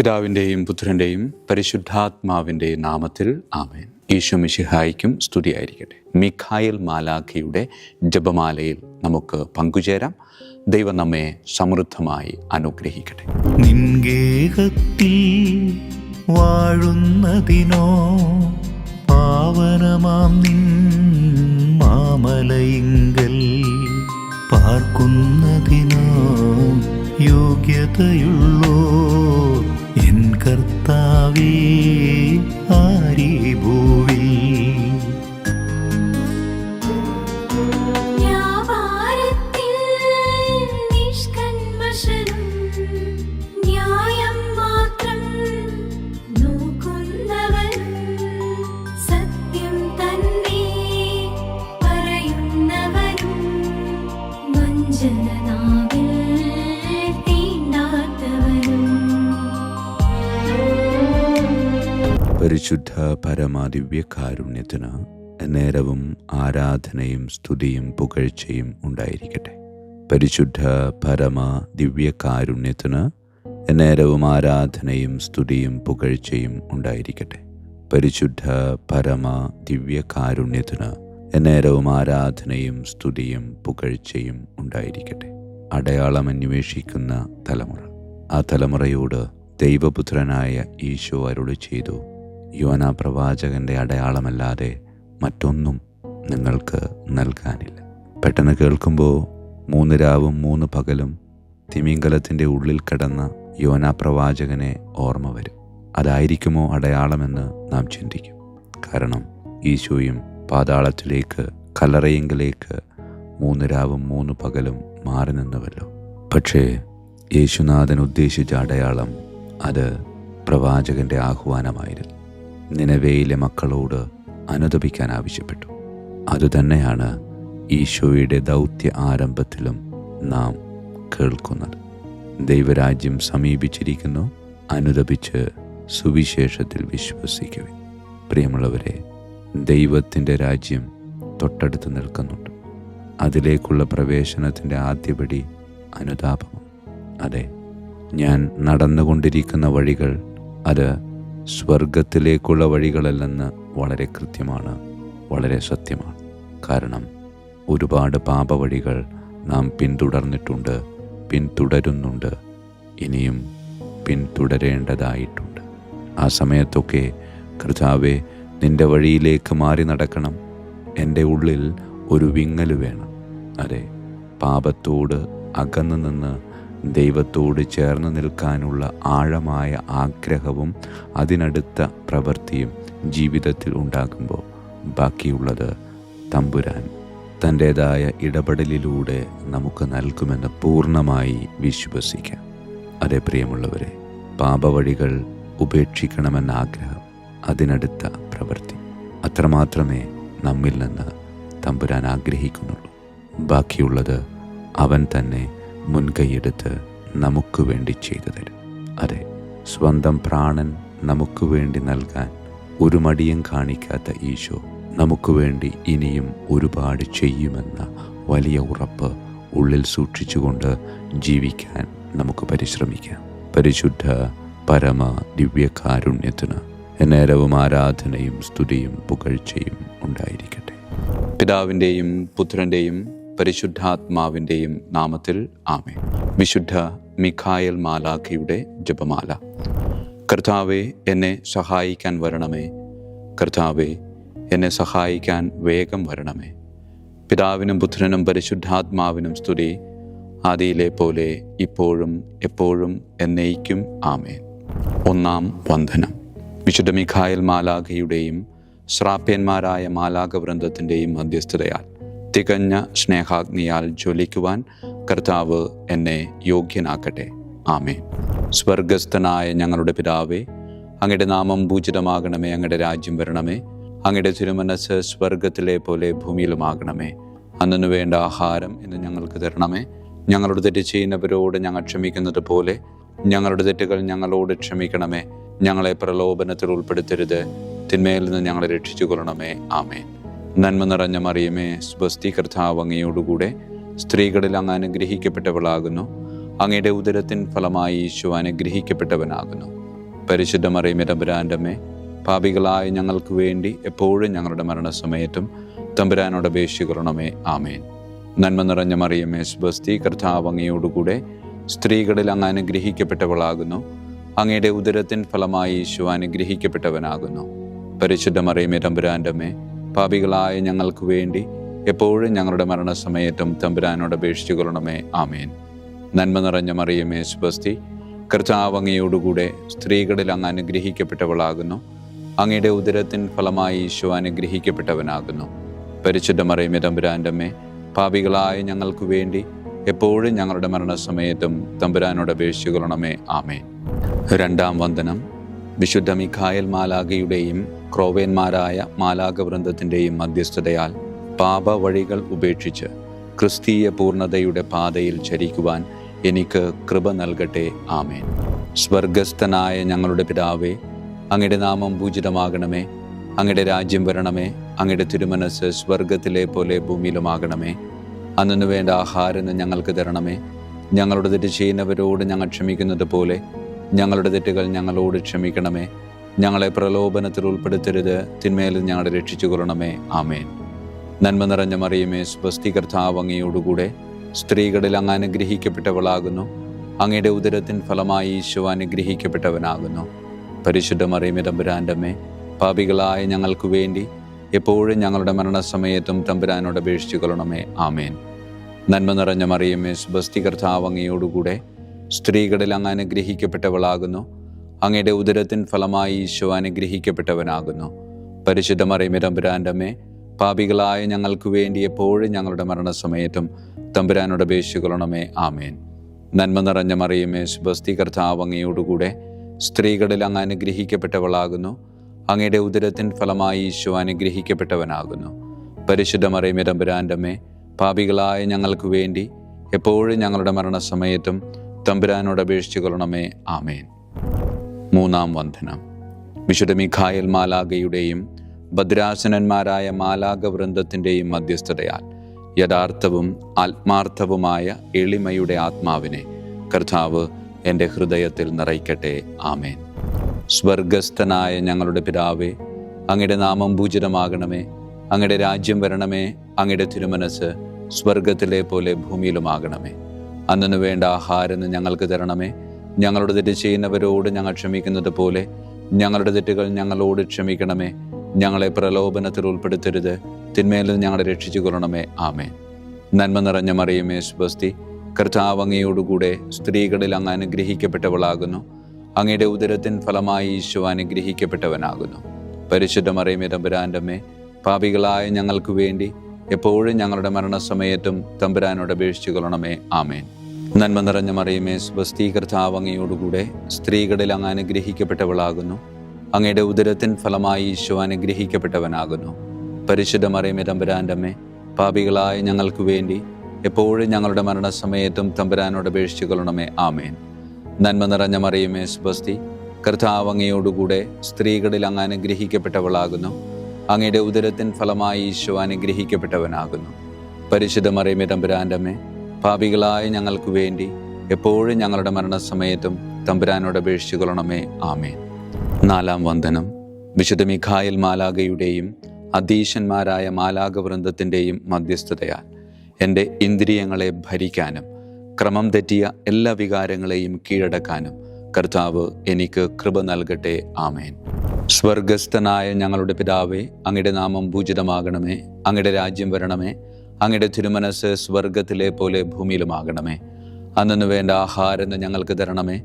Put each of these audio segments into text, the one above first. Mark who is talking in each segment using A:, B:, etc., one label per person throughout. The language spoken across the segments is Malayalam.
A: പിതാവിൻ്റെയും പുത്രൻ്റെയും പരിശുദ്ധാത്മാവിൻ്റെയും നാമത്തിൽ ആമേൻ. ഈശോ മിശിഹായ്ക്കും സ്തുതിയായിരിക്കട്ടെ. മിഖായേൽ മാലാഖയുടെ ജപമാലയിൽ നമുക്ക് പങ്കുചേരാം. ദൈവം നമ്മെ സമൃദ്ധമായി അനുഗ്രഹിക്കട്ടെ.
B: നിൻഗേഹത്തിൽ വാഴുന്നതിനോ പാവനമാം നിൻ മാമലയിങ്കൽ പാർക്കുന്നതിനോ യോഗ്യതയുള്ളോ എൻ കർത്താവേ ആരീ ഭൂവിൽ.
C: പരിശുദ്ധ പരമാദിവ്യകാരുണ്യത്തിന് നേരവും ആരാധനയും സ്തുതിയും പുകഴ്ചയും ഉണ്ടായിരിക്കട്ടെ. പരിശുദ്ധ പരമാദിവ്യകാരുണ്യത്തിന് നേരവും ആരാധനയും സ്തുതിയും പുകഴ്ചയും ഉണ്ടായിരിക്കട്ടെ. പരിശുദ്ധ പരമാദിവ്യകാരുണ്യത്തിന് നേരവും ആരാധനയും സ്തുതിയും പുകഴ്ചയും ഉണ്ടായിരിക്കട്ടെ. അടയാളം അന്വേഷിക്കുന്ന തലമുറ. ആ തലമുറയോട് ദൈവപുത്രനായ ഈശോ അരുളി ചെയ്തു, യോനാ പ്രവാചകന്റെ അടയാളമല്ലാതെ മറ്റൊന്നും നിങ്ങൾക്ക് നൽകാനില്ല. പെട്ടെന്ന് കേൾക്കുമ്പോൾ 3 രാവും 3 പകലും തിമിംഗലത്തിൻ്റെ ഉള്ളിൽ കിടന്ന യോനാ പ്രവാചകനെ ഓർമ്മ വരും. അതായിരിക്കുമോ അടയാളമെന്ന് നാം ചിന്തിക്കും. കാരണം ഈശോയും പാതാളത്തിലേക്ക്, കല്ലറയെങ്കിലേക്ക് 3 രാവും 3 പകലും മാറി നിന്നുവല്ലോ. പക്ഷേ യേശുനാഥൻ ഉദ്ദേശിച്ച അടയാളം അത് പ്രവാചകന്റെ ആഹ്വാനമായിരുന്നു. നിനവേയിലെ മക്കളോട് അനുതപിക്കാൻ ആവശ്യപ്പെട്ടു. അതുതന്നെയാണ് ഈശോയുടെ ദൗത്യ ആരംഭത്തിലും നാം കേൾക്കുന്നത്. ദൈവരാജ്യം സമീപിച്ചിരിക്കുന്നു, അനുതപിച്ച് സുവിശേഷത്തിൽ വിശ്വസിക്കുവിൻ. പ്രിയമുള്ളവരെ, ദൈവത്തിൻ്റെ രാജ്യം തൊട്ടടുത്ത് നിൽക്കുന്നുണ്ട്. അതിലേക്കുള്ള പ്രവേശനത്തിൻ്റെ ആദ്യപടി അനുതാപം. അതെ, ഞാൻ നടന്നുകൊണ്ടിരിക്കുന്ന വഴികൾ അത് സ്വർഗത്തിലേക്കുള്ള വഴികളല്ലെന്ന് വളരെ കൃത്യമാണ്, വളരെ സത്യമാണ്. കാരണം ഒരുപാട് പാപവഴികൾ നാം പിന്തുടർന്നിട്ടുണ്ട്, പിന്തുടരുന്നുണ്ട്, ഇനിയും പിന്തുടരേണ്ടതായിട്ടുണ്ട്. ആ സമയത്തൊക്കെ കർത്താവേ, നിൻ്റെ വഴിയിലേക്ക് മാറി നടക്കണം. എൻ്റെ ഉള്ളിൽ ഒരു വിങ്ങൽ വേണം. അതെ, പാപത്തോട് അകന്നു നിന്ന് ദൈവത്തോട് ചേർന്ന് നിൽക്കാനുള്ള ആഴമായ ആഗ്രഹവും അതിനടുത്ത പ്രവൃത്തിയും ജീവിതത്തിൽ ഉണ്ടാകുമ്പോൾ ബാക്കിയുള്ളത് തമ്പുരാൻ തൻ്റേതായ ഇടപെടലിലൂടെ നമുക്ക് നൽകുമെന്ന് പൂർണ്ണമായി വിശ്വസിക്കാം. അതേ പ്രിയമുള്ളവരെ, പാപവഴികൾ ഉപേക്ഷിക്കണമെന്ന ആഗ്രഹം, അതിനടുത്ത പ്രവൃത്തി, അത്രമാത്രമേ നമ്മിൽ നിന്ന് തമ്പുരാൻ ആഗ്രഹിക്കുന്നുള്ളൂ. ബാക്കിയുള്ളത് അവൻ തന്നെ മുൻകൈയെടുത്ത് നമുക്ക് വേണ്ടി ചെയ്തു തരും. അതെ, സ്വന്തം പ്രാണൻ നമുക്ക് വേണ്ടി നൽകാൻ ഒരു മടിയും കാണിക്കാത്ത ഈശോ നമുക്ക് വേണ്ടി ഇനിയും ഒരുപാട് ചെയ്യുമെന്ന വലിയ ഉറപ്പ് ഉള്ളിൽ സൂക്ഷിച്ചുകൊണ്ട് ജീവിക്കാൻ നമുക്ക് പരിശ്രമിക്കാം. പരിശുദ്ധ പരമ ദിവ്യകാരുണ്യത്തിന് നേരവും ആരാധനയും സ്തുതിയും പുകഴ്ചയും ഉണ്ടായിരിക്കട്ടെ.
A: പിതാവിൻ്റെയും പുത്രൻ്റെയും പരിശുദ്ധാത്മാവിൻ്റെയും നാമത്തിൽ ആമേൻ. വിശുദ്ധ മിഖായേൽ മാലാഖയുടെ ജപമാല. കർത്താവേ, എന്നെ സഹായിക്കാൻ വരണമേ. കർത്താവേ, എന്നെ സഹായിക്കാൻ വേഗം വരണമേ. പിതാവിനും പുത്രനും പരിശുദ്ധാത്മാവിനും സ്തുതി, ആദിയിലെ പോലെ ഇപ്പോഴും എപ്പോഴും എന്നേക്കും ആമേൻ. ഒന്നാം വന്ദനം. വിശുദ്ധ മിഖായേൽ മാലാഖയുടെയും ശ്രാപ്യന്മാരായ മാലാഖവൃന്ദത്തിൻ്റെയും മധ്യസ്ഥതയാൽ തികഞ്ഞ സ്നേഹാഗ്നിയാൽ ജ്വലിക്കുവാൻ കർത്താവ് എന്നെ യോഗ്യനാക്കട്ടെ. ആമേൻ. സ്വർഗസ്ഥനായ ഞങ്ങളുടെ പിതാവേ, അങ്ങയുടെ നാമം പൂജിതമാകണമേ. അങ്ങയുടെ രാജ്യം വരണമേ. അങ്ങയുടെ തിരുമനസ്സ് സ്വർഗത്തിലെ പോലെ ഭൂമിയിലുമാകണമേ. അന്നു വേണ്ട ആഹാരം ഇന്ന് ഞങ്ങൾക്ക് തരണമേ. ഞങ്ങളോട് തെറ്റ് ചെയ്യുന്നവരോട് ഞങ്ങൾ ക്ഷമിക്കുന്നത് പോലെ ഞങ്ങളുടെ തെറ്റുകൾ ഞങ്ങളോട് ക്ഷമിക്കണമേ. ഞങ്ങളെ പ്രലോഭനത്തിൽ ഉൾപ്പെടുത്തരുത്, തിന്മയിൽ നിന്ന് ഞങ്ങളെ രക്ഷിച്ചു കൊള്ളണമേ. ആമേൻ. നന്മ നിറഞ്ഞ മറിയമേ, സ്വസ്തി, കർത്താവ് അങ്ങയോടുകൂടെ സ്ത്രീകളിൽ അങ്ങ് അനുഗ്രഹിക്കപ്പെട്ടവളാകുന്നു. അങ്ങയുടെ ഉദരത്തിൻ ഫലമായി ഈശോ അനുഗ്രഹിക്കപ്പെട്ടവനാകുന്നു. പരിശുദ്ധ മറിയമേ തമ്പുരാൻ്റെ അമ്മേ, പാപികളായ ഞങ്ങൾക്ക് വേണ്ടി എപ്പോഴും ഞങ്ങളുടെ മരണസമയത്തും തമ്പുരാനോട് അപേക്ഷിക്കണമേ. ആമേൻ. നന്മ നിറഞ്ഞ മറിയമേ സ്വസ്തി, കർത്താവ് അങ്ങയോടുകൂടെ സ്ത്രീകളിൽ അങ്ങ് അനുഗ്രഹിക്കപ്പെട്ടവളാകുന്നു. അങ്ങയുടെ ഉദരത്തിൻ ഫലമായി ഈശോ അനുഗ്രഹിക്കപ്പെട്ടവനാകുന്നു. പരിശുദ്ധ മറിയമേ തമ്പുരാൻ്റെ അമ്മേ, പാപികളായ ഞങ്ങൾക്ക് വേണ്ടി എപ്പോഴും ഞങ്ങളുടെ മരണസമയത്തും തമ്പുരാനോട് അപേക്ഷിച്ചുകൊള്ളണമേ. ആമേൻ. നന്മ നിറഞ്ഞ മറിയമേ സ്വസ്തി, കർത്താവ് അങ്ങയോടുകൂടെ സ്ത്രീകളിൽ അങ്ങ് അനുഗ്രഹിക്കപ്പെട്ടവളാകുന്നു. അങ്ങയുടെ ഉദരത്തിൻ ഫലമായി ഈശോ അനുഗ്രഹിക്കപ്പെട്ടവനാകുന്നു. പരിശുദ്ധ മറിയമേ തമ്പുരാൻ്റെ അമ്മേ, പാപികളായ ഞങ്ങൾക്ക് വേണ്ടി എപ്പോഴും ഞങ്ങളുടെ മരണസമയത്തും തമ്പുരാനോട് അപേക്ഷിച്ചുകൊള്ളണമേ. ആമേൻ. രണ്ടാം വന്ദനം. വിശുദ്ധ മിഖായേൽ മാലാഖയുടെയും ക്രോവേന്മാരായ മാലാഖവൃന്ദത്തിൻ്റെയും മധ്യസ്ഥതയാൽ പാപ വഴികൾ ഉപേക്ഷിച്ച് ക്രിസ്തീയ പൂർണ്ണതയുടെ പാതയിൽ ചരിക്കുവാൻ എനിക്ക് കൃപ നൽകട്ടെ. ആമേൻ. സ്വർഗസ്ഥനായ ഞങ്ങളുടെ പിതാവേ, അങ്ങയുടെ നാമം പൂജിതമാകണമേ. അങ്ങയുടെ രാജ്യം വരണമേ. അങ്ങയുടെ തിരുമനസ് സ്വർഗത്തിലെ പോലെ ഭൂമിയിലുമാകണമേ. അന്നു വേണ്ട ആഹാരം ഞങ്ങൾക്ക് തരണമേ. ഞങ്ങളുടെ തെറ്റ് ചെയ്യുന്നവരോട് ഞങ്ങൾ ക്ഷമിക്കുന്നത് പോലെ ഞങ്ങളുടെ തെറ്റുകൾ ഞങ്ങളോട് ക്ഷമിക്കണമേ. ഞങ്ങളെ പ്രലോഭനത്തിൽ ഉൾപ്പെടുത്തരുത്, തിന്മയിൽ ഞങ്ങളെ രക്ഷിച്ചുകൊള്ളണമേ. ആമേൻ. നന്മ നിറഞ്ഞ മറിയമേ സ്വസ്തി, കർത്താവ് അങ്ങയോടുകൂടെ സ്ത്രീകളിൽ അങ്ങ് അനുഗ്രഹിക്കപ്പെട്ടവളാകുന്നു. അങ്ങയുടെ ഉദരത്തിൻ ഫലമായി ഈശോ അനുഗ്രഹിക്കപ്പെട്ടവനാകുന്നു. പരിശുദ്ധ മറിയമേ തമ്പുരാൻ്റെ അമ്മേ, പാപികളായ ഞങ്ങൾക്ക് വേണ്ടി എപ്പോഴും ഞങ്ങളുടെ മരണസമയത്തും തമ്പുരാനോട് അപേക്ഷിച്ചുകൊള്ളണമേ. ആമേൻ. നന്മ നിറഞ്ഞ മറിയമേ സ്വസ്തി, കർത്താവ് അങ്ങയോടുകൂടെ സ്ത്രീകളിൽ അങ്ങ് അനുഗ്രഹിക്കപ്പെട്ടവളാകുന്നു. അങ്ങയുടെ ഉദരത്തിൻ ഫലമായി ഈശോ അനുഗ്രഹിക്കപ്പെട്ടവനാകുന്നു. പരിശുദ്ധ മറിയമേ തമ്പുരാൻ്റെ അമ്മേ, പാപികളായ ഞങ്ങൾക്ക് വേണ്ടി എപ്പോഴും ഞങ്ങളുടെ മരണസമയത്തും തമ്പുരാനോട് അപേക്ഷിച്ചുകൊള്ളണമേ. ആമേൻ. നന്മ നിറഞ്ഞ മറിയമേ സ്വസ്തി, കർത്താവ് അങ്ങയോടുകൂടെ സ്ത്രീകളിൽ അങ്ങ് അനുഗ്രഹിക്കപ്പെട്ടവളാകുന്നു. അങ്ങയുടെ ഉദരത്തിൻ ഫലമായി ഈശോ അനുഗ്രഹിക്കപ്പെട്ടവനാകുന്നു. പരിശുദ്ധ മറിയമേ തമ്പുരാൻ്റെ അമ്മേ, പാപികളായ ഞങ്ങൾക്ക് വേണ്ടി എപ്പോഴും ഞങ്ങളുടെ മരണസമയത്തും തമ്പുരാനോട് അപേക്ഷിച്ചുകൊള്ളണമേ. ആമേൻ. മൂന്നാം വന്ദനം. വിശുദ്ധ മിഖായേൽ മാലാഖയുടെയും ഭദ്രാസനന്മാരായ മാലാഖവൃന്ദത്തിൻ്റെയും മധ്യസ്ഥതയാൽ യഥാർത്ഥവും ആത്മാർത്ഥവുമായ എളിമയുടെ ആത്മാവിനെ കർത്താവ് എൻ്റെ ഹൃദയത്തിൽ നിറയ്ക്കട്ടെ. ആമേൻ. സ്വർഗസ്ഥനായ ഞങ്ങളുടെ പിതാവേ, അങ്ങയുടെ നാമം പൂജിതമാകണമേ. അങ്ങയുടെ രാജ്യം വരണമേ. അങ്ങയുടെ തിരുമനസ് സ്വർഗത്തിലെ പോലെ ഭൂമിയിലുമാകണമേ. അന്നു വേണ്ട ആഹാരം ഞങ്ങൾക്ക് തരണമേ. ഞങ്ങളുടെ തെറ്റ് ചെയ്യുന്നവരോട് ഞങ്ങൾ ക്ഷമിക്കുന്നത് പോലെ ഞങ്ങളുടെ തെറ്റുകൾ ഞങ്ങളോട് ക്ഷമിക്കണമേ. ഞങ്ങളെ പ്രലോഭനത്തിൽ ഉൾപ്പെടുത്തരുത്, തിന്മയിൽ ഞങ്ങളെ രക്ഷിച്ചുകൊള്ളണമേ. ആമേൻ. നന്മ നിറഞ്ഞ മറിയമേ സ്വസ്തി, കർത്താവ് അങ്ങയോടുകൂടെ സ്ത്രീകളിൽ അങ്ങ് അനുഗ്രഹിക്കപ്പെട്ടവളാകുന്നു. അങ്ങയുടെ ഉദരത്തിൻ ഫലമായി ഈശോ അനുഗ്രഹിക്കപ്പെട്ടവനാകുന്നു. പരിശുദ്ധ മറിയമേ തമ്പുരാൻ്റെ അമ്മേ, പാപികളായ ഞങ്ങൾക്ക് വേണ്ടി എപ്പോഴും ഞങ്ങളുടെ മരണസമയത്തും തമ്പുരാനോട് അപേക്ഷിച്ചുകൊള്ളണമേ. ആമേൻ. നന്മ നിറഞ്ഞ മറിയമേ സ്വസ്തി, കർത്താവ് അങ്ങയോടുകൂടെ സ്ത്രീകളിൽ അങ്ങ് അനുഗ്രഹിക്കപ്പെട്ടവളാകുന്നു. അങ്ങയുടെ ഉദരത്തിൻ ഫലമായി ഈശോ അനുഗ്രഹിക്കപ്പെട്ടവനാകുന്നു. പരിശുദ്ധ മറിയമേ തമ്പുരാൻ്റെ അമ്മേ, പാപികളായ ഞങ്ങൾക്ക് വേണ്ടി എപ്പോഴും ഞങ്ങളുടെ മരണസമയത്തും തമ്പുരാനോട് അപേക്ഷിച്ചുകൊള്ളണമേ. ആമേൻ. നന്മ നിറഞ്ഞ മറിയമേ സ്വസ്തി, കർത്താവ് അങ്ങയോടുകൂടെ സ്ത്രീകളിൽ അങ്ങ് അനുഗ്രഹിക്കപ്പെട്ടവളാകുന്നു. അങ്ങയുടെ ഉദരത്തിൻ ഫലമായി ഈശോ അനുഗ്രഹിക്കപ്പെട്ടവനാകുന്നു. പരിശുദ്ധ മറിയമേ തമ്പുരാൻ്റെ അമ്മേ, പാപികളായ ഞങ്ങൾക്ക് വേണ്ടി എപ്പോഴും ഞങ്ങളുടെ മരണസമയത്തും തമ്പുരാനോട് അപേക്ഷിച്ചുകൊള്ളണമേ. ആമേൻ. നാലാം വന്ദനം. വിശുദ്ധ മിഖായേൽ മാലാഖയുടെയും അധീശന്മാരായ മാലാഖവൃന്ദത്തിൻ്റെയും മധ്യസ്ഥതയാൽ എൻ്റെ ഇന്ദ്രിയങ്ങളെ ഭരിക്കാനും ക്രമം തെറ്റിയ എല്ലാ വികാരങ്ങളെയും കീഴടക്കാനും കർത്താവ് എനിക്ക് കൃപ നൽകട്ടെ. ആമേൻ. സ്വർഗസ്ഥനായ ഞങ്ങളുടെ പിതാവേ, അങ്ങയുടെ നാമം പൂജിതമാകണമേ. അങ്ങയുടെ രാജ്യം വരണമേ. അങ്ങയുടെ തിരുമനസ് സ്വർഗത്തിലെ പോലെ ഭൂമിയിലുമാകണമേ. അന്നു വേണ്ട ആഹാരം ഞങ്ങൾക്ക് തരണമേ.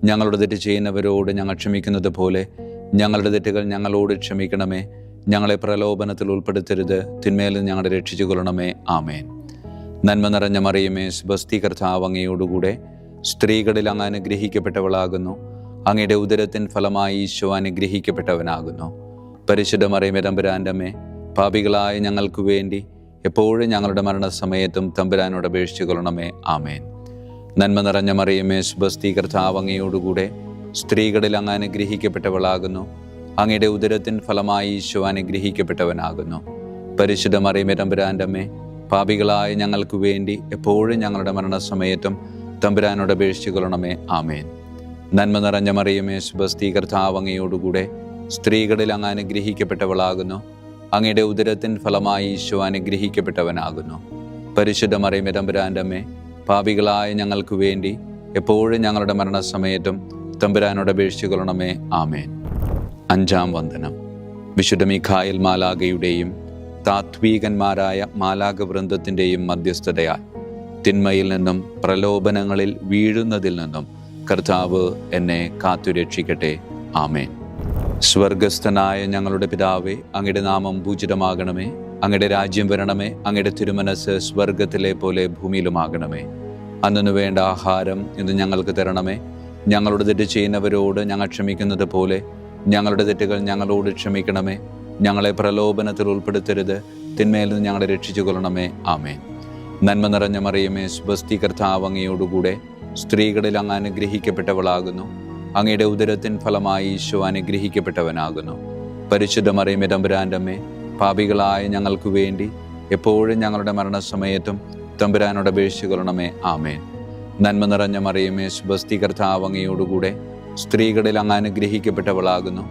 A: ഞങ്ങളുടെ തെറ്റ് ചെയ്യുന്നവരോട് ഞങ്ങൾ ക്ഷമിക്കുന്നത് പോലെ ഞങ്ങളുടെ തെറ്റുകൾ ഞങ്ങളോട് ക്ഷമിക്കണമേ. ഞങ്ങളെ പ്രലോഭനത്തിൽ ഉൾപ്പെടുത്തരുത്, തിന്മയിൽ ഞങ്ങളെ രക്ഷിച്ചുകൊള്ളണമേ. ആമേൻ. നന്മ നിറഞ്ഞ മറിയമേ സ്വസ്തി, കർത്താവ് അങ്ങയോടുകൂടെ സ്ത്രീകളിൽ അങ്ങ് അനുഗ്രഹിക്കപ്പെട്ടവളാകുന്നു. അങ്ങയുടെ ഉദരത്തിൻ ഫലമായി ഈശോ അനുഗ്രഹിക്കപ്പെട്ടവനാകുന്നു. പരിശുദ്ധ മറിയമേ തമ്പുരാൻ്റെ അമ്മേ, പാപികളായ ഞങ്ങൾക്ക് വേണ്ടി എപ്പോഴും ഞങ്ങളുടെ മരണസമയത്തും തമ്പുരാനോട് അപേക്ഷിച്ചുകൊള്ളണമേ. ആമേൻ. നന്മ നിറഞ്ഞ മറിയമേ സ്വസ്തി, കർത്താവ് അങ്ങയോടുകൂടെ സ്ത്രീകളിൽ അങ്ങ് അനുഗ്രഹിക്കപ്പെട്ടവളാകുന്നു. അങ്ങയുടെ ഉദരത്തിൻ ഫലമായി ഈശോ അനുഗ്രഹിക്കപ്പെട്ടവനാകുന്നു. പരിശുദ്ധ മറിയമേ തമ്പുരാൻ്റെ അമ്മേ, പാപികളായ ഞങ്ങൾക്ക് വേണ്ടി എപ്പോഴും ഞങ്ങളുടെ മരണസമയത്തും തമ്പുരാനോട് അപേക്ഷിച്ചുകൊള്ളണമേ. ആമേൻ. നന്മ നിറഞ്ഞ മറിയമേ സ്വസ്തി, കർത്താവ് അങ്ങയോടുകൂടെ സ്ത്രീകളിൽ അങ്ങ് അനുഗ്രഹിക്കപ്പെട്ടവളാകുന്നു. അങ്ങയുടെ ഉദരത്തിൻ ഫലമായി ഈശോ അനുഗ്രഹിക്കപ്പെട്ടവനാകുന്നു. പരിശുദ്ധ മറിയമേ തമ്പുരാൻ്റെ അമ്മേ, പാപികളായ ഞങ്ങൾക്ക് വേണ്ടി എപ്പോഴും ഞങ്ങളുടെ മരണസമയത്തും തമ്പുരാനോട് അപേക്ഷിച്ചുകൊള്ളണമേ. ആമേൻ. അഞ്ചാം വന്ദനം. വിശുദ്ധ മീഖായേൽ മാലാഖയുടെയും താത്വീകന്മാരായ മാലാഖ വൃന്ദത്തിൻ്റെയും മധ്യസ്ഥതയാൽ തിന്മയിൽ നിന്നും പ്രലോഭനങ്ങളിൽ വീഴുന്നതിൽ നിന്നും കർത്താവ് എന്നെ കാത്തുരക്ഷിക്കട്ടെ. ആമേൻ. സ്വർഗസ്ഥനായ ഞങ്ങളുടെ പിതാവേ, അങ്ങയുടെ നാമം പൂജിതമാകണമേ. അങ്ങയുടെ രാജ്യം വരണമേ. അങ്ങയുടെ തിരുമനസ് സ്വർഗത്തിലെ പോലെ ഭൂമിയിലുമാകണമേ. അന്നു വേണ്ട ആഹാരം ഇന്ന് ഞങ്ങൾക്ക് തരണമേ. ഞങ്ങളോട് തെറ്റ് ചെയ്യുന്നവരോട് ഞങ്ങൾ ക്ഷമിക്കുന്നത് പോലെ ഞങ്ങളുടെ തെറ്റുകൾ ഞങ്ങളോട് ക്ഷമിക്കണമേ. ഞങ്ങളെ പ്രലോഭനത്തിൽ ഉൾപ്പെടുത്തരുത്, തിന്മയിൽ നിന്ന് ഞങ്ങളെ രക്ഷിച്ചു കൊള്ളണമേ. ആമേൻ. നന്മ നിറഞ്ഞ മറിയമേ സ്വസ്തി, കർത്താവ് അങ്ങയോടുകൂടെ സ്ത്രീകളിൽ അങ്ങ് അനുഗ്രഹിക്കപ്പെട്ടവളാകുന്നു. അങ്ങയുടെ ഉദരത്തിൻ ഫലമായി ഈശോ അനുഗ്രഹിക്കപ്പെട്ടവനാകുന്നു. പരിശുദ്ധ മറിയമേ തമ്പുരാൻ്റെ അമ്മേ, പാപികളായ ഞങ്ങൾക്ക് വേണ്ടി എപ്പോഴും ഞങ്ങളുടെ മരണസമയത്തും തമ്പുരാനോട് അപേക്ഷിച്ചുകൊള്ളണമേ. ആമേൻ. നന്മ നിറഞ്ഞ മറിയമേ സ്വസ്തി, കർത്താവ് അങ്ങയോടുകൂടെ സ്ത്രീകളിൽ അങ്ങ് അനുഗ്രഹിക്കപ്പെട്ടവളാകുന്നു.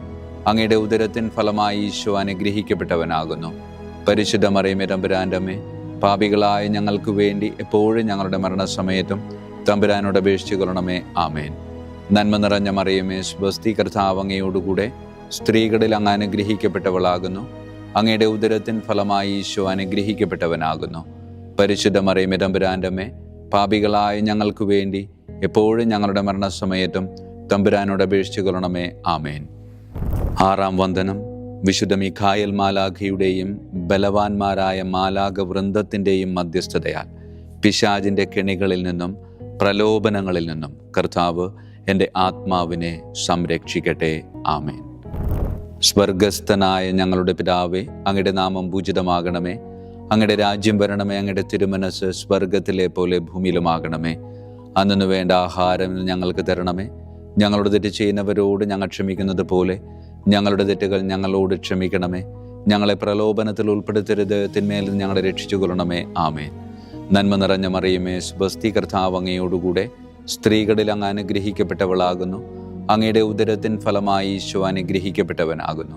A: അങ്ങയുടെ ഉദരത്തിൻ ഫലമായി ഈശോ അനുഗ്രഹിക്കപ്പെട്ടവനാകുന്നു. പരിശുദ്ധ മറിയമേ തമ്പുരാൻ്റെ അമ്മേ, പാപികളായ ഞങ്ങൾക്ക് വേണ്ടി എപ്പോഴും ഞങ്ങളുടെ മരണസമയത്തും തമ്പുരാനോട് അപേക്ഷിച്ചുകൊള്ളണമേ. ആമേൻ. നന്മ നിറഞ്ഞ മറിയമേ സ്വസ്തി, കർത്താവ് അങ്ങയോടുകൂടെ സ്ത്രീകളിൽ അങ്ങ് അനുഗ്രഹിക്കപ്പെട്ടവളാകുന്നു. അങ്ങയുടെ ഉദരത്തിൻ ഫലമായി ഈശോ അനുഗ്രഹിക്കപ്പെട്ടവനാകുന്നു. പരിശുദ്ധ മറിയമേ തമ്പുരാൻ്റെ അമ്മേ, പാപികളായ ഞങ്ങൾക്ക് വേണ്ടി എപ്പോഴും ഞങ്ങളുടെ മരണസമയത്തും തമ്പുരാനോട് അപേക്ഷിച്ചുകൊള്ളണമേ. ആമേൻ. ആറാം വന്ദനം. വിശുദ്ധ മീഖായേൽ മാലാഖയുടെയും ബലവാന്മാരായ മാലാഖ വൃന്ദത്തിൻ്റെയും മധ്യസ്ഥതയാൽ പിശാചിൻ്റെ കെണികളിൽ നിന്നും പ്രലോഭനങ്ങളിൽ നിന്നും കർത്താവ് എൻ്റെ ആത്മാവിനെ സംരക്ഷിക്കട്ടെ. ആമേൻ. സ്വർഗസ്ഥനായ ഞങ്ങളുടെ പിതാവേ, അങ്ങയുടെ നാമം പൂജിതമാകണമേ. അങ്ങയുടെ രാജ്യം വരണമേ. അങ്ങയുടെ തിരുമനസ് സ്വർഗത്തിലെ പോലെ ഭൂമിയിലുമാകണമേ. അന്നു വേണ്ട ആഹാരം ഞങ്ങൾക്ക് തരണമേ. ഞങ്ങളോട് തെറ്റ് ചെയ്യുന്നവരോട് ഞങ്ങൾ ക്ഷമിക്കുന്നത് പോലെ ഞങ്ങളുടെ തെറ്റുകൾ ഞങ്ങളോട് ക്ഷമിക്കണമേ. ഞങ്ങളെ പ്രലോഭനത്തിൽ ഉൾപ്പെടുത്തരുത്, തിന്മയിൽ നിന്ന് ഞങ്ങളെ രക്ഷിച്ചു കൊള്ളണമേ. ആമേൻ. നന്മ നിറഞ്ഞ മറിയമേ സ്വസ്തി, കർത്താവ് അങ്ങയോടുകൂടെ സ്ത്രീകളിൽ അങ്ങ് അനുഗ്രഹിക്കപ്പെട്ടവളാകുന്നു. അങ്ങയുടെ ഉദരത്തിൻ ഫലമായി ഈശോ അനുഗ്രഹിക്കപ്പെട്ടവനാകുന്നു.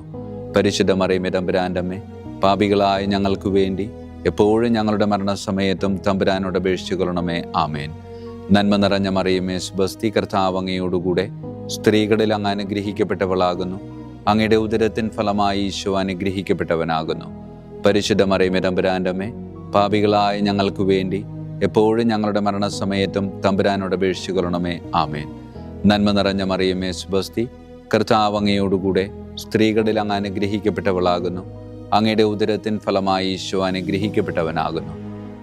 A: പരിശുദ്ധ മറിയമേ തമ്പുരാൻ്റെ അമ്മേ, പാപികളായ ഞങ്ങൾക്ക് വേണ്ടി എപ്പോഴും ഞങ്ങളുടെ മരണസമയത്തും തമ്പുരാനോട് അപേക്ഷിച്ചുകൊള്ളണമേ. ആമേൻ. നന്മ നിറഞ്ഞ മറിയമേ സ്വസ്തി, കർത്താവ് അങ്ങയോടുകൂടെ സ്ത്രീകളിൽ അങ്ങ് അനുഗ്രഹിക്കപ്പെട്ടവളാകുന്നു. അങ്ങയുടെ ഉദരത്തിൻ ഫലമായി ഈശോ അനുഗ്രഹിക്കപ്പെട്ടവനാകുന്നു. പരിശുദ്ധ മറിയമേ തമ്പുരാൻ്റെ അമ്മേ, പാപികളായ ഞങ്ങൾക്ക് വേണ്ടി എപ്പോഴും ഞങ്ങളുടെ മരണസമയത്തും തമ്പുരാനോട് അപേക്ഷിച്ചുകൊള്ളണമേ. ആമേൻ. നന്മ നിറഞ്ഞ മറിയമേ സ്വസ്തി, കർത്താവ് അങ്ങയോടുകൂടെ സ്ത്രീകളിൽ അങ്ങ് അനുഗ്രഹിക്കപ്പെട്ടവളാകുന്നു. അങ്ങയുടെ ഉദരത്തിൻ ഫലമായി ഈശോ അനുഗ്രഹിക്കപ്പെട്ടവനാകുന്നു.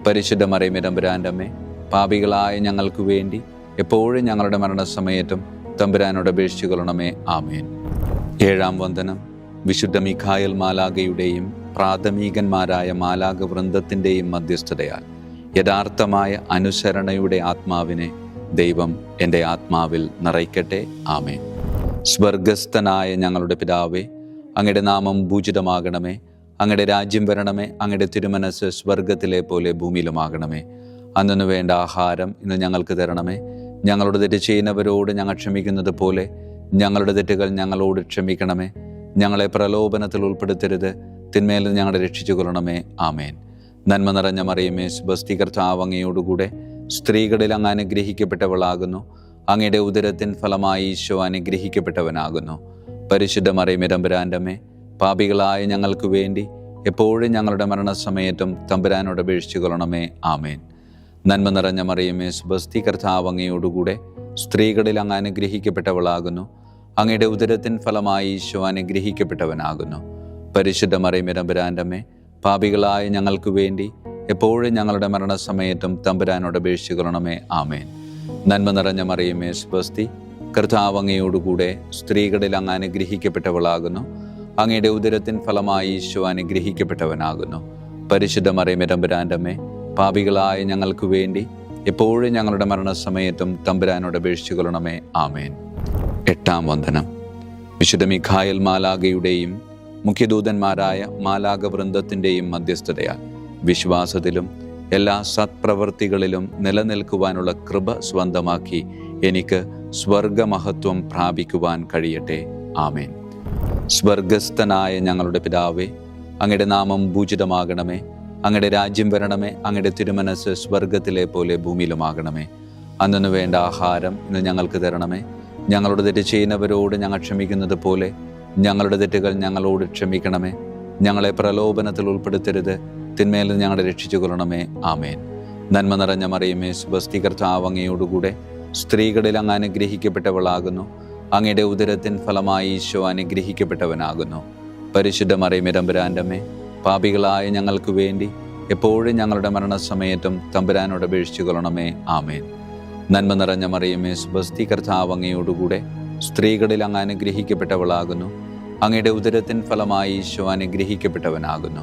A: പരിശുദ്ധ മറിയമേ തമ്പുരാൻ്റെ അമ്മേ, പാപികളായ ഞങ്ങൾക്ക് വേണ്ടി എപ്പോഴും ഞങ്ങളുടെ മരണസമയത്തും തമ്പുരാനോട് അപേക്ഷിച്ചുകൊള്ളണമേ. ആമേൻ. ഏഴാം വന്ദനം. വിശുദ്ധ മീഖായേൽ മാലാഖയുടെയും പ്രാഥമികന്മാരായ മാലാഖ വൃന്ദത്തിൻ്റെയും മധ്യസ്ഥതയാൽ യഥാർത്ഥമായ അനുസരണയുടെ ആത്മാവിനെ ദൈവം എൻ്റെ ആത്മാവിൽ നിറയ്ക്കട്ടെ. ആമേൻ. സ്വർഗസ്ഥനായ ഞങ്ങളുടെ പിതാവേ, അങ്ങയുടെ നാമം പൂജിതമാകണമേ. അങ്ങയുടെ രാജ്യം വരണമേ. അങ്ങയുടെ തിരുമനസ് സ്വർഗത്തിലെ പോലെ ഭൂമിയിലുമാകണമേ. അന്നു വേണ്ട ആഹാരം ഇന്ന് ഞങ്ങൾക്ക് തരണമേ. ഞങ്ങളോട് തെറ്റ് ചെയ്യുന്നവരോട് ഞങ്ങൾ ക്ഷമിക്കുന്നത് പോലെ ഞങ്ങളുടെ തെറ്റുകൾ ഞങ്ങളോട് ക്ഷമിക്കണമേ. ഞങ്ങളെ പ്രലോഭനത്തിൽ ഉൾപ്പെടുത്തരുത്, തിന്മയിൽ നിന്ന് ഞങ്ങളെ രക്ഷിച്ചു കൊള്ളണമേ. ആമേൻ. നന്മ നിറഞ്ഞ മറിയമേ സ്വസ്തി, കർത്താവ് അങ്ങയോടുകൂടെ സ്ത്രീകളിൽ അങ്ങ് അനുഗ്രഹിക്കപ്പെട്ടവളാകുന്നു. അങ്ങയുടെ ഉദരത്തിൻ ഫലമായി ഈശോ അനുഗ്രഹിക്കപ്പെട്ടവനാകുന്നു. പരിശുദ്ധ മറിയമേ തമ്പുരാൻ്റെ അമ്മേ, പാപികളായ ഞങ്ങൾക്ക് വേണ്ടി എപ്പോഴും ഞങ്ങളുടെ മരണസമയത്തും തമ്പുരാനോട് അപേക്ഷിച്ചുകൊള്ളണമേ. ആമേൻ. നന്മ നിറഞ്ഞ മറിയമേ സ്വസ്തി, കർത്താവ് അങ്ങയോടുകൂടെ സ്ത്രീകളിൽ അങ്ങ് അനുഗ്രഹിക്കപ്പെട്ടവളാകുന്നു. അങ്ങയുടെ ഉദരത്തിൻ ഫലമായി ഈശോ അനുഗ്രഹിക്കപ്പെട്ടവനാകുന്നു. പരിശുദ്ധ മറിയമേ തമ്പുരാൻ്റെ അമ്മേ, പാപികളായ ഞങ്ങൾക്ക് വേണ്ടി എപ്പോഴും ഞങ്ങളുടെ മരണസമയത്തും തമ്പുരാനോട് അപേക്ഷിച്ചുകൊള്ളണമേ. ആമേൻ. നന്മ നിറഞ്ഞ മറിയമേ സ്വസ്തി, കർത്താവ് അങ്ങയോടുകൂടെ സ്ത്രീകളിൽ അങ്ങ് അനുഗ്രഹിക്കപ്പെട്ടവളാകുന്നു. അങ്ങയുടെ ഉദരത്തിൻ ഫലമായി ഈശോ അനുഗ്രഹിക്കപ്പെട്ടവനാകുന്നു. പരിശുദ്ധ മറിയമേ തമ്പുരാൻ്റെ അമ്മേ, പാപികളായ ഞങ്ങൾക്ക് വേണ്ടി എപ്പോഴും ഞങ്ങളുടെ മരണസമയത്തും തമ്പുരാനോട് അപേക്ഷിച്ചുകൊള്ളണമേ. ആമേൻ. എട്ടാം വന്ദനം. വിശുദ്ധ മീഖായേൽ മാലാഖയുടെയും മുഖ്യദൂതന്മാരായ മാലാഖ വൃന്ദത്തിൻ്റെയും മധ്യസ്ഥതയാൽ വിശ്വാസത്തിലും എല്ലാ സത്പ്രവൃത്തികളിലും നിലനിൽക്കുവാനുള്ള കൃപ സ്വന്തമാക്കി എനിക്ക് സ്വർഗമഹത്വം പ്രാപിക്കുവാൻ കഴിയട്ടെ. ആമേൻ. സ്വർഗസ്ഥനായ ഞങ്ങളുടെ പിതാവേ, അങ്ങയുടെ നാമം പൂജിതമാകണമേ. അങ്ങയുടെ രാജ്യം വരണമേ. അങ്ങയുടെ തിരുമനസ് സ്വർഗത്തിലെ പോലെ ഭൂമിയിലുമാകണമേ. അന്നു വേണ്ട ആഹാരം ഇന്ന് ഞങ്ങൾക്ക് തരണമേ. ഞങ്ങളുടെ തെറ്റ് ചെയ്യുന്നവരോട് ഞങ്ങൾ ക്ഷമിക്കുന്നത് പോലെ ഞങ്ങളുടെ തെറ്റുകൾ ഞങ്ങളോട് ക്ഷമിക്കണമേ. ഞങ്ങളെ പ്രലോഭനത്തിൽ ഉൾപ്പെടുത്തരുത്, തിന്മയിൽ നിന്ന് ഞങ്ങളെ രക്ഷിച്ചു കൊള്ളണമേ. ആമേൻ. നന്മ നിറഞ്ഞ മറിയമേ, സ്വസ്തി, കർത്താവ് അങ്ങയോടുകൂടെ സ്ത്രീകളിൽ അങ്ങ് അനുഗ്രഹിക്കപ്പെട്ടവളാകുന്നു. അങ്ങയുടെ ഉദരത്തിൻ ഫലമായി ഈശോ അനുഗ്രഹിക്കപ്പെട്ടവനാകുന്നു. പരിശുദ്ധ മറിയമേ, തമ്പുരാന്റെ അമ്മേ, പാപികളായ ഞങ്ങൾക്ക് വേണ്ടി എപ്പോഴും ഞങ്ങളുടെ മരണസമയത്തും തമ്പുരാനോട് അപേക്ഷിച്ചു കൊള്ളണമേ. ആമേൻ. നന്മ നിറഞ്ഞ മറിയമേ, സ്വസ്തി, കർത്താവ് അങ്ങയോടുകൂടെ സ്ത്രീകളിൽ അങ്ങ് അനുഗ്രഹിക്കപ്പെട്ടവളാകുന്നു. അങ്ങയുടെ ഉദരത്തിൻ ഫലമായി ഈശോ അനുഗ്രഹിക്കപ്പെട്ടവനാകുന്നു.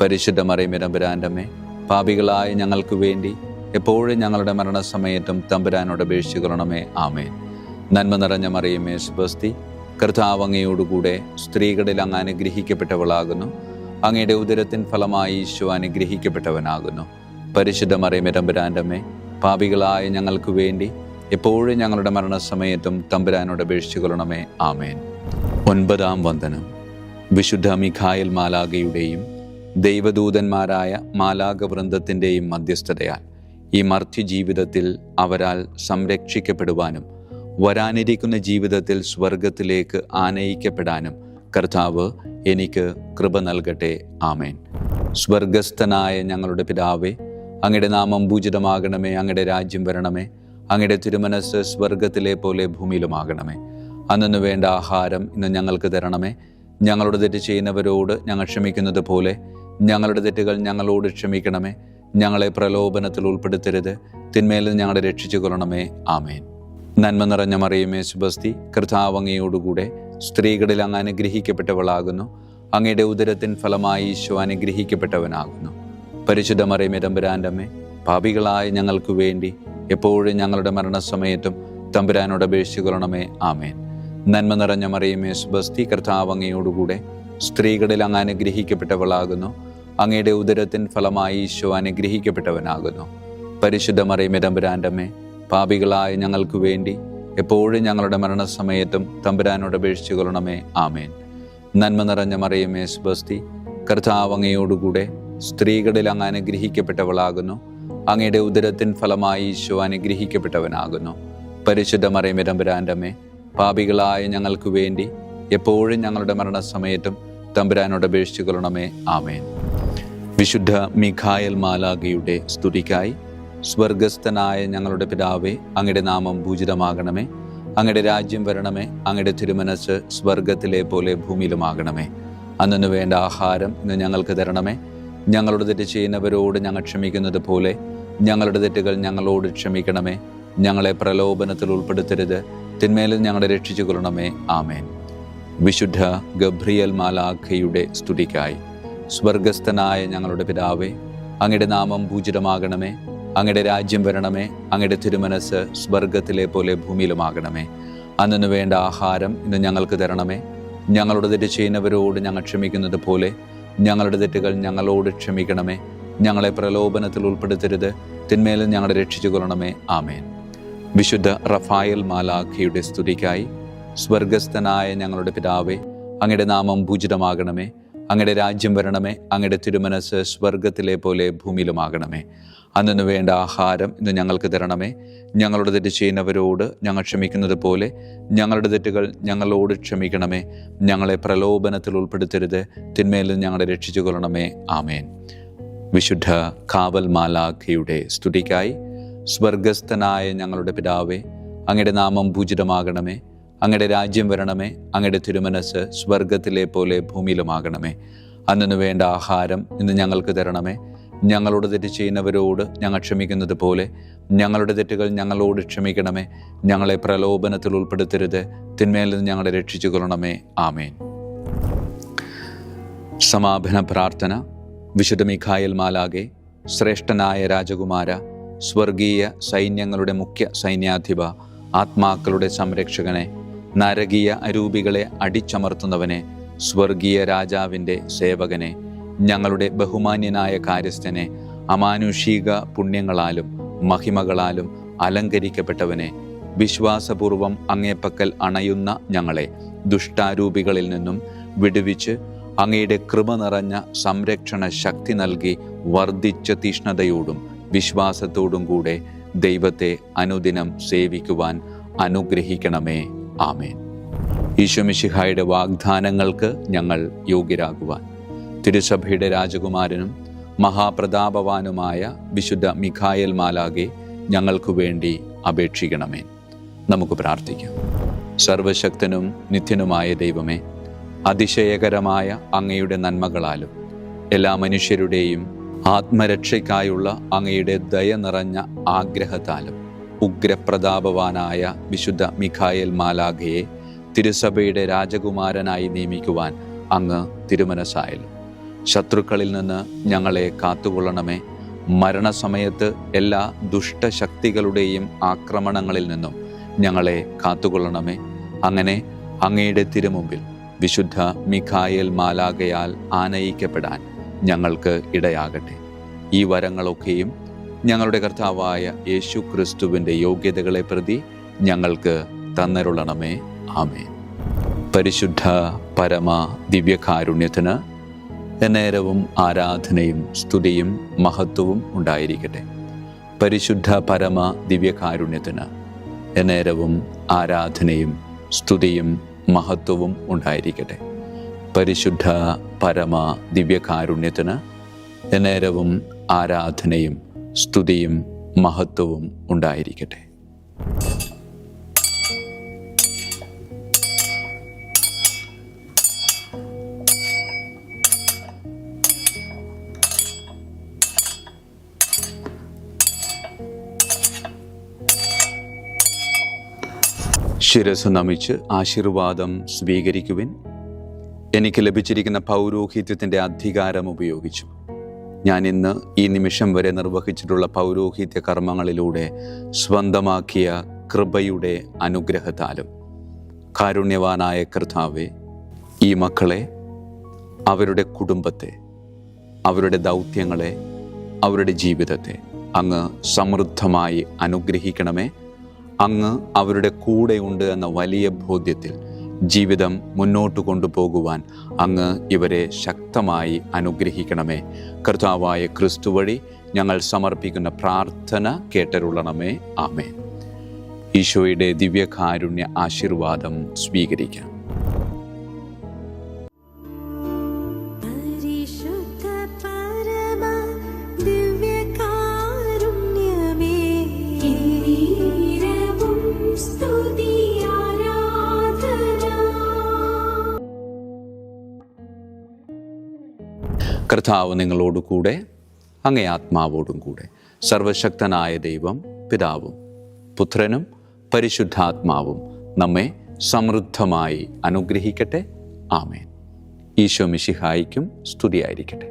A: പരിശുദ്ധ മറിയമേ, തമ്പുരാന്റെ അമ്മേ, പാപികളായ ഞങ്ങൾക്ക് വേണ്ടി എപ്പോഴും ഞങ്ങളുടെ മരണസമയത്തും തമ്പുരാനോട് അപേക്ഷിച്ചു കൊള്ളണമേ. ആമേൻ. നന്മ നിറഞ്ഞ മറിയമേ, സ്വസ്തി, കർത്താവ് അങ്ങയോടുകൂടെ സ്ത്രീകളിൽ അങ്ങ് അനുഗ്രഹിക്കപ്പെട്ടവളാകുന്നു. അങ്ങയുടെ ഉദരത്തിൻ ഫലമായി ഈശോ അനുഗ്രഹിക്കപ്പെട്ടവനാകുന്നു. പരിശുദ്ധ മറിയമേ, തമ്പുരാന്റെ അമ്മേ, പാപികളായ ഞങ്ങൾക്ക് വേണ്ടി എപ്പോഴും ഞങ്ങളുടെ മരണസമയത്തും തമ്പുരാനോട് അപേക്ഷിച്ചു കൊള്ളണമേ. ആമേൻ. 9-ാം വന്ദനം. വിശുദ്ധ മിഖായേൽ മാലാഖയുടെയും ദൈവദൂതന്മാരായ മാലാഖ വൃന്ദത്തിൻ്റെയും മധ്യസ്ഥതയാൽ ഈ മർത്യ ജീവിതത്തിൽ അവരാൽ സംരക്ഷിക്കപ്പെടുവാനും വരാനിരിക്കുന്ന ജീവിതത്തിൽ സ്വർഗത്തിലേക്ക് ആനയിക്കപ്പെടാനും കർത്താവ് എനിക്ക് കൃപ നൽകട്ടെ. ആമേൻ. സ്വർഗസ്ഥനായ ഞങ്ങളുടെ പിതാവേ, അങ്ങയുടെ നാമം പൂജിതമാകണമേ. അങ്ങയുടെ രാജ്യം വരണമേ. അങ്ങയുടെ തിരുമനസ് സ്വർഗത്തിലെ പോലെ ഭൂമിയിലുമാകണമേ. അന്നു വേണ്ട ആഹാരം ഇന്ന് ഞങ്ങൾക്ക് തരണമേ. ഞങ്ങളുടെ തെറ്റ് ചെയ്യുന്നവരോട് ഞങ്ങൾ ക്ഷമിക്കുന്നത് പോലെ ഞങ്ങളുടെ തെറ്റുകൾ ഞങ്ങളോട് ക്ഷമിക്കണമേ. ഞങ്ങളെ പ്രലോഭനത്തിൽ ഉൾപ്പെടുത്തരുത്, തിന്മയിൽ നിന്ന് ഞങ്ങളെ രക്ഷിച്ചു കൊള്ളണമേ. ആമേൻ. നന്മ നിറഞ്ഞ മറിയമേ, സ്വസ്തി, കർത്താവ് അങ്ങയോടുകൂടെ സ്ത്രീകളിൽ അങ്ങ് അനുഗ്രഹിക്കപ്പെട്ടവളാകുന്നു. അങ്ങയുടെ ഉദരത്തിൻ ഫലമായി ഈശോ അനുഗ്രഹിക്കപ്പെട്ടവനാകുന്നു. പരിശുദ്ധ മറിയമേ, തമ്പുരാന്റെ അമ്മേ, പാപികളായ ഞങ്ങൾക്ക് വേണ്ടി എപ്പോഴും ഞങ്ങളുടെ മരണസമയത്തും തമ്പുരാനോട് അപേക്ഷിച്ചു കൊള്ളണമേ. ആമേൻ. നന്മ നിറഞ്ഞ മറിയമേ, സ്വസ്തി, കർത്താവ് അങ്ങയോടുകൂടെ സ്ത്രീകളിൽ അങ്ങ് അനുഗ്രഹിക്കപ്പെട്ടവളാകുന്നു. അങ്ങയുടെ ഉദരത്തിൻ ഫലമായി ഈശോ അനുഗ്രഹിക്കപ്പെട്ടവനാകുന്നു. പരിശുദ്ധ മറിയമേ, തമ്പുരാന്റെ അമ്മേ, പാപികളായ ഞങ്ങൾക്ക് വേണ്ടി എപ്പോഴും ഞങ്ങളുടെ മരണസമയത്തും തമ്പുരാനോട് അപേക്ഷിച്ചു കൊള്ളണമേ. ആമേൻ. നന്മ നിറഞ്ഞ മറിയമേ, സ്വസ്തി, കർത്താവ് അങ്ങയോടുകൂടെ സ്ത്രീകളിൽ അങ്ങ് അനുഗ്രഹിക്കപ്പെട്ടവളാകുന്നു. അങ്ങയുടെ ഉദരത്തിൻ ഫലമായി ഈശോ അനുഗ്രഹിക്കപ്പെട്ടവനാകുന്നു. പരിശുദ്ധ മറിയമേ, തമ്പുരാന്റെ അമ്മേ, പാപികളായ ഞങ്ങൾക്ക് വേണ്ടി എപ്പോഴും ഞങ്ങളുടെ മരണസമയത്തും തമ്പുരാനോട് അപേക്ഷിച്ചു കൊള്ളണമേ. ആമേൻ. വിശുദ്ധ മിഖായേൽ മാലാഖയുടെ സ്തുതിക്കായി. സ്വർഗസ്ഥനായ ഞങ്ങളുടെ പിതാവേ, അങ്ങയുടെ നാമം പൂജിതമാകണമേ. അങ്ങയുടെ രാജ്യം വരണമേ. അങ്ങയുടെ തിരുമനസ് സ്വർഗത്തിലെ പോലെ ഭൂമിയിലുമാകണമേ. അന്നു വേണ്ട ആഹാരം ഇന്ന് ഞങ്ങൾക്ക് തരണമേ. ഞങ്ങളുടെ തെറ്റ് ചെയ്യുന്നവരോട് ഞങ്ങൾ ക്ഷമിക്കുന്നത് പോലെ ഞങ്ങളുടെ തെറ്റുകൾ ഞങ്ങളോട് ക്ഷമിക്കണമേ. ഞങ്ങളെ പ്രലോഭനത്തിൽ ഉൾപ്പെടുത്തരുത്, തിന്മയിൽ ഞങ്ങളെ രക്ഷിച്ചു കൊള്ളണമേ. ആമേൻ. വിശുദ്ധ ഗബ്രിയേൽ മാലാഖയുടെ സ്തുതിക്കായി. സ്വർഗസ്ഥനായ ഞങ്ങളുടെ പിതാവേ, അങ്ങയുടെ നാമം പൂജിതമാകണമേ. അങ്ങയുടെ രാജ്യം വരണമേ. അങ്ങയുടെ തിരുമനസ് സ്വർഗത്തിലെ പോലെ ഭൂമിയിലുമാകണമേ. അന്നു വേണ്ട ആഹാരം ഇന്ന് ഞങ്ങൾക്ക് തരണമേ. ഞങ്ങളുടെ തെറ്റ് ചെയ്യുന്നവരോട് ഞങ്ങൾ ക്ഷമിക്കുന്നത് പോലെ ഞങ്ങളുടെ തെറ്റുകൾ ഞങ്ങളോട് ക്ഷമിക്കണമേ. ഞങ്ങളെ പ്രലോഭനത്തിൽ ഉൾപ്പെടുത്തരുത്, തിന്മയിൽ ഞങ്ങളെ രക്ഷിച്ചു കൊള്ളണമേ. ആമേൻ. വിശുദ്ധ റഫായേൽ മാലാഖയുടെ സ്തുതിക്കായി. സ്വർഗസ്ഥനായ ഞങ്ങളുടെ പിതാവേ, അങ്ങയുടെ നാമം പൂജിതമാകണമേ. അങ്ങയുടെ രാജ്യം വരണമേ. അങ്ങയുടെ തിരുമനസ് സ്വർഗത്തിലെ പോലെ ഭൂമിയിലുമാകണമേ. അന്നു വേണ്ട ആഹാരം ഇന്ന് ഞങ്ങൾക്ക് തരണമേ. ഞങ്ങളുടെ തെറ്റ് ചെയ്യുന്നവരോട് ഞങ്ങൾ ക്ഷമിക്കുന്നത് പോലെ ഞങ്ങളുടെ തെറ്റുകൾ ഞങ്ങളോട് ക്ഷമിക്കണമേ. ഞങ്ങളെ പ്രലോഭനത്തിൽ ഉൾപ്പെടുത്തരുത്, തിന്മയിൽ നിന്ന് ഞങ്ങളെ രക്ഷിച്ചു കൊള്ളണമേ. ആമേൻ. വിശുദ്ധ കാവൽ മാലാഖയുടെ സ്തുതിക്കായി. സ്വർഗസ്ഥനായ ഞങ്ങളുടെ പിതാവേ, അങ്ങയുടെ നാമം പൂജിതമാകണമേ. അങ്ങയുടെ രാജ്യം വരണമേ. അങ്ങയുടെ തിരുമനസ് സ്വർഗത്തിലെ പോലെ ഭൂമിയിലുമാകണമേ. അന്നു വേണ്ട ആഹാരം ഇന്ന് ഞങ്ങൾക്ക് തരണമേ. ഞങ്ങളോട് തെറ്റ് ചെയ്യുന്നവരോട് ഞങ്ങൾ ക്ഷമിക്കുന്നത് പോലെ ഞങ്ങളുടെ തെറ്റുകൾ ഞങ്ങളോട് ക്ഷമിക്കണമേ. ഞങ്ങളെ പ്രലോഭനത്തിൽ ഉൾപ്പെടുത്തരുത്, തിന്മയിൽ നിന്ന് ഞങ്ങളെ രക്ഷിച്ചു കൊള്ളണമേ. ആമേൻ. സമാപന പ്രാർത്ഥന. വിശുദ്ധ മിഖായേൽ മാലാഖേ, ശ്രേഷ്ഠനായ രാജകുമാര, സ്വർഗീയ സൈന്യങ്ങളുടെ മുഖ്യ സൈന്യാധിപ, ആത്മാക്കളുടെ സംരക്ഷകനെ, നരകീയ അരൂപികളെ അടിച്ചമർത്തുന്നവനെ, സ്വർഗീയ രാജാവിൻ്റെ സേവകനെ, ഞങ്ങളുടെ ബഹുമാന്യനായ കാര്യസ്ഥനെ, അമാനുഷിക പുണ്യങ്ങളാലും മഹിമകളാലും അലങ്കരിക്കപ്പെട്ടവനെ, വിശ്വാസപൂർവം അങ്ങേപ്പക്കൽ അണയുന്ന ഞങ്ങളെ ദുഷ്ടാരൂപികളിൽ നിന്നും വിടുവിച്ച് അങ്ങയുടെ കൃപ നിറഞ്ഞ സംരക്ഷണ ശക്തി നൽകി വർദ്ധിച്ച തീഷ്ണതയോടും വിശ്വാസത്തോടും കൂടെ ദൈവത്തെ അനുദിനം സേവിക്കുവാൻ അനുഗ്രഹിക്കണമേ. ആമേൻ. ഈശോ മിശിഹായുടെ വാഗ്ദാനങ്ങൾക്ക് ഞങ്ങൾ യോഗ്യരാകുവാൻ തിരുസഭയുടെ രാജകുമാരനും മഹാപ്രതാപവാനുമായ വിശുദ്ധ മിഖായേൽ മാലാഖെ ഞങ്ങൾക്ക് വേണ്ടി അപേക്ഷിക്കണമേ. നമുക്ക് പ്രാർത്ഥിക്കാം. സർവശക്തനും നിത്യനുമായ ദൈവമേ, അതിശയകരമായ അങ്ങയുടെ നന്മകളാലും എല്ലാ മനുഷ്യരുടെയും ആത്മരക്ഷയ്ക്കായുള്ള അങ്ങയുടെ ദയ നിറഞ്ഞ ആഗ്രഹത്താലും ഉഗ്രപ്രതാപവാനായ വിശുദ്ധ മിഖായേൽ മാലാഖയെ തിരുസഭയുടെ രാജകുമാരനായി നിയമിക്കുവാൻ അങ്ങ് തിരുമനസ്സായല്ലോ. ശത്രുക്കളിൽ നിന്ന് ഞങ്ങളെ കാത്തുകൊള്ളണമേ. മരണസമയത്ത് എല്ലാ ദുഷ്ടശക്തികളുടെയും ആക്രമണങ്ങളിൽ നിന്നും ഞങ്ങളെ കാത്തുകൊള്ളണമേ. അങ്ങനെ അങ്ങയുടെ തിരുമുമ്പിൽ വിശുദ്ധ മിഖായേൽ മാലാഖയാൽ ആനയിക്കപ്പെടാൻ ഞങ്ങൾക്ക് ഇടയാകട്ടെ. ഈ വരങ്ങളൊക്കെയും ഞങ്ങളുടെ കർത്താവായ യേശു ക്രിസ്തുവിൻ്റെ യോഗ്യതകളെ പ്രതി ഞങ്ങൾക്ക് തന്നരുളണമേ. ആമേൻ. പരിശുദ്ധ പരമ ദിവ്യകാരുണ്യത്തിന് എന്നേരവും ആരാധനയും സ്തുതിയും മഹത്വവും ഉണ്ടായിരിക്കട്ടെ. പരിശുദ്ധ പരമ ദിവ്യകാരുണ്യത്തിന് എന്നേരവും ആരാധനയും സ്തുതിയും മഹത്വവും ഉണ്ടായിരിക്കട്ടെ. പരിശുദ്ധ പരമ ദിവ്യകാരുണ്യത്തിന് എന്നേരവും ആരാധനയും സ്തുതിയും മഹത്വവും ഉണ്ടായിരിക്കട്ടെ. ശിരസ് നമിച്ച് ആശീർവാദം സ്വീകരിക്കുവിൻ. എനിക്ക് ലഭിച്ചിരിക്കുന്ന പൗരോഹിത്യത്തിൻ്റെ അധികാരം ഉപയോഗിച്ചു ഞാൻ ഇന്ന് ഈ നിമിഷം വരെ നിർവഹിച്ചിട്ടുള്ള പൗരോഹിത്യ കർമ്മങ്ങളിലൂടെ സ്വന്തമാക്കിയ കൃപയുടെ അനുഗ്രഹത്താലും കാരുണ്യവാനായ കർത്താവേ, ഈ മക്കളെ, അവരുടെ കുടുംബത്തെ, അവരുടെ ദൗത്യങ്ങളെ, അവരുടെ ജീവിതത്തെ അങ്ങ് സമൃദ്ധമായി അനുഗ്രഹിക്കണമേ. അങ്ങ് അവരുടെ കൂടെയുണ്ട് എന്ന വലിയ ബോധ്യത്തിൽ ജീവിതം മുന്നോട്ട് കൊണ്ടുപോകുവാൻ അങ്ങ് ഇവരെ ശക്തമായി അനുഗ്രഹിക്കണമേ. കർത്താവായ ക്രിസ്തു വഴി ഞങ്ങൾ സമർപ്പിക്കുന്ന പ്രാർത്ഥന കേട്ടരുളണമേ. ആമേൻ. ഈശോയുടെ ദിവ്യകാരുണ്യ ആശീർവാദം സ്വീകരിക്കാം. കർത്താവ് നിങ്ങളോടുകൂടെ, അങ്ങേ ആത്മാവോടും കൂടെ. സർവശക്തനായ ദൈവം പിതാവും പുത്രനും പരിശുദ്ധാത്മാവും നമ്മെ സമൃദ്ധമായി അനുഗ്രഹിക്കട്ടെ. ആമേൻ. ഈശോ മിശിഹായിക്കും സ്തുതിയായിരിക്കട്ടെ.